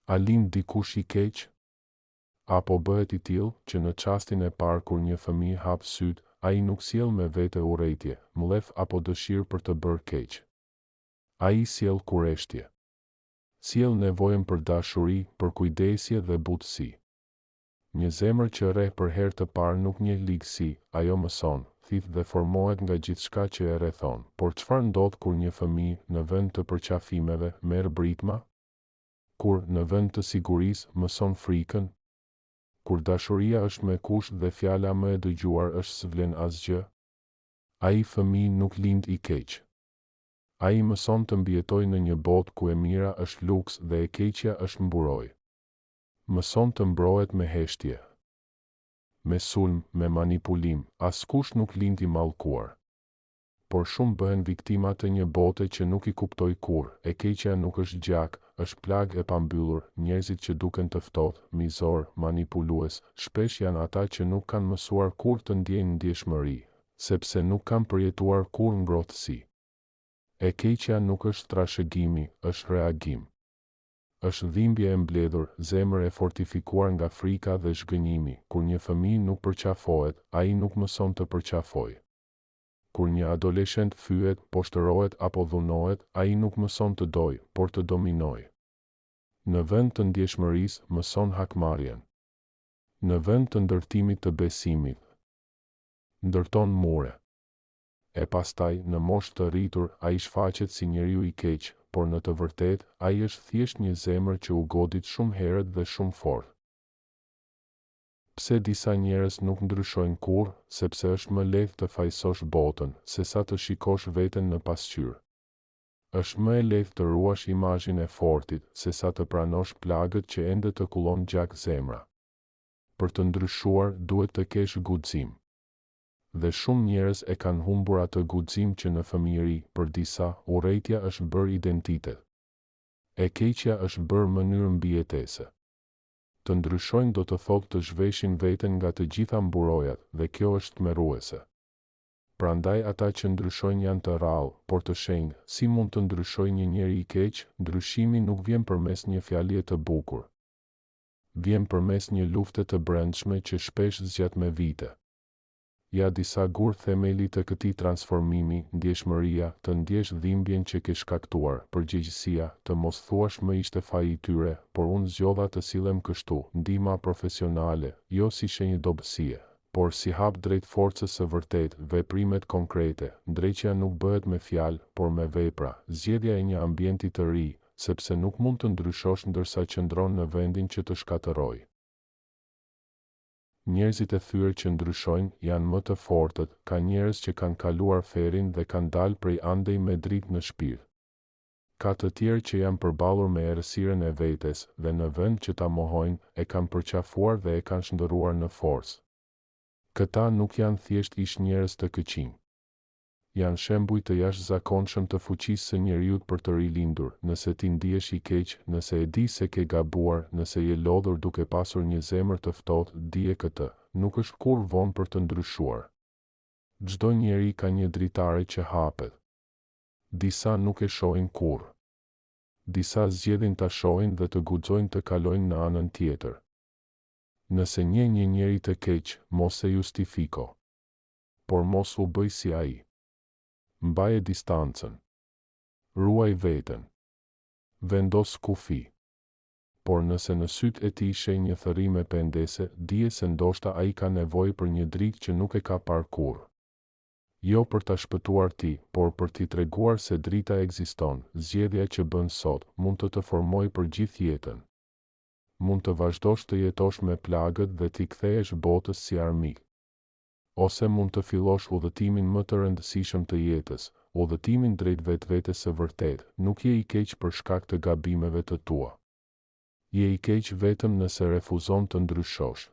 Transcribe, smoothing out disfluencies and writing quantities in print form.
A lind dikush i keq? Apo bëhet i tillë që në çastin e parë kur një fëmijë hap syt, ai nuk sjell me vete urrejtje, mllef apo dëshirë për të bërë keq. Ai sjell kureshtje. Sjell nevojën për dashuri, për kujdesje dhe butësi. Një zemër që rreh për herë të parë nuk njeh ligësi, ajo mëson, thith dhe formohet nga gjithçka që e rrethon. Por çfarë ndodh kur një fëmijë, në vend të përqafimeve, merr britma? Kur, në vend të sigurisë, mëson frikën? Kur dashuria është me kusht dhe fjala më e dëgjuar është s'vlen asgjë? Ai fëmijë nuk lind i keq. Ai mëson të mbijetojë në një botë ku e mira është luks dhe e keqja është mburojë. Mëson të mbrohet me heshtje, me sulm, me manipulim. Askush nuk lind i mallkuar. Por shumë bëhen viktima të një bote që nuk i kuptoi kurrë. E keqja nuk është gjak, është plagë e pambyllur. Njerëzit që duken të ftohtë, mizor, manipulues, shpesh janë ata që nuk kanë mësuar kurrë të ndjejnë ndjeshmëri, sepse nuk kanë përjetuar kurrë ngrohtësi. E keqja nuk është trashëgimi, është reagim. Është dhimbje e mbledhur, zemër e fortifikuar nga frika dhe zhgënjimi. Kur një fëmijë nuk përqafohet, ai nuk mëson të përqafojë. Kur një adoleshent fyet, poshtërohet apo dhunohet, ai nuk mëson të dojë, por të dominojë. Në vend të ndjeshmërisë, mëson hakmarrjen. Në vend të ndërtimit të besimit, ndërton mure. E pastaj, në moshë të rritur, ai shfaqet si njeriu i keq, por në të vërtetë, ai është thjesht një zemër që u godit shumë herët dhe shumë fort. Pse disa njerëz nuk ndryshojnë kurrë? Sepse është më lehtë të fajsosh botën, sesa të shikosh veten në pasqyrë. Është më e lehtë të ruash imazhin e fortit, sesa të pranosh plagët që ende të kullon gjak zemra. Për të ndryshuar, duhet të kesh guxim. Dhe shumë njerëz e kanë humbur atë guxim që në fëmijëri, për disa, urrejtja është bërë identitet. E keqja është bërë mënyrë mbijetese. Të ndryshojnë do të thotë të zhveshin veten nga të gjitha mburojat, dhe kjo është tmerruese. Prandaj ata që ndryshojnë janë të rrallë, por të shenjtë. Si mund të ndryshojë një njeri i keq? Ndryshimi nuk vjen përmes një fjalie të bukur. Vjen përmes një lufte të brendshme që shpesh zgjat me vite. Ja disa gur themeli të këtij transformimi: ndjeshmëria, të ndjesh dhimbjen që ke shkaktuar, përgjegjësia, të mos thuash më ishte faji i tyre, por unë zgjodha të sillem kështu, ndihma profesionale, jo si shenjë dobësie, por si hap drejt forcës së vërtetë, veprimet konkrete. Ndreqja nuk bëhet me fjalë, por me vepra, zgjedhja e një ambienti të ri, sepse nuk mund të ndryshosh ndërsa qëndron në vendin që të shkatërrojë. Njerëzit e thyer që ndryshojnë janë më të fortët, ka njerëz që kanë kaluar ferin dhe kanë dalë prej andej me dritë në shpirt. Ka të tjerë që janë përballur me errësirën e vetes dhe në vend që ta mohojnë, e kanë përqafuar dhe e kanë shndërruar në forcë. Këta nuk janë thjesht ish njerëz të këqij. Janë shembuj të jashtëzakonshëm të fuqisë së njeriut për të rilindur. Nëse ti ndihesh i keq, nëse e di se ke gabuar, nëse je lodhur duke pasur një zemër të ftohtë, dije këtë, nuk është kurrë vonë për të ndryshuar. Çdo njeri ka një dritare që hapet. Disa nuk e shohin kurrë. Disa zgjedhin ta shohin dhe të guxojnë të kalojnë në anën tjetër. Nëse një njeri të keq, mos e justifiko, por mos u bëj si ai. Mbaje distancën. Ruaj veten. Vendos kufi. Por nëse në syt e tij sheh një thërrime pendese, dije se ndoshta ai ka nevojë për një dritë që nuk e ka parë kurrë. Jo për ta shpëtuar ti, por për t'i treguar se drita ekziston. Zgjedhja që bën sot mund të formojë për gjithë jetën. Mund të vazhdosh të jetosh me plagët dhe t'i kthehesh botës si armik. Ose mund të fillosh udhëtimin më të rëndësishëm të jetës, udhëtimin drejt vetvetes së vërtetë. Nuk je i keq për shkak të gabimeve të tua. Je i keq vetëm nëse refuzon të ndryshosh.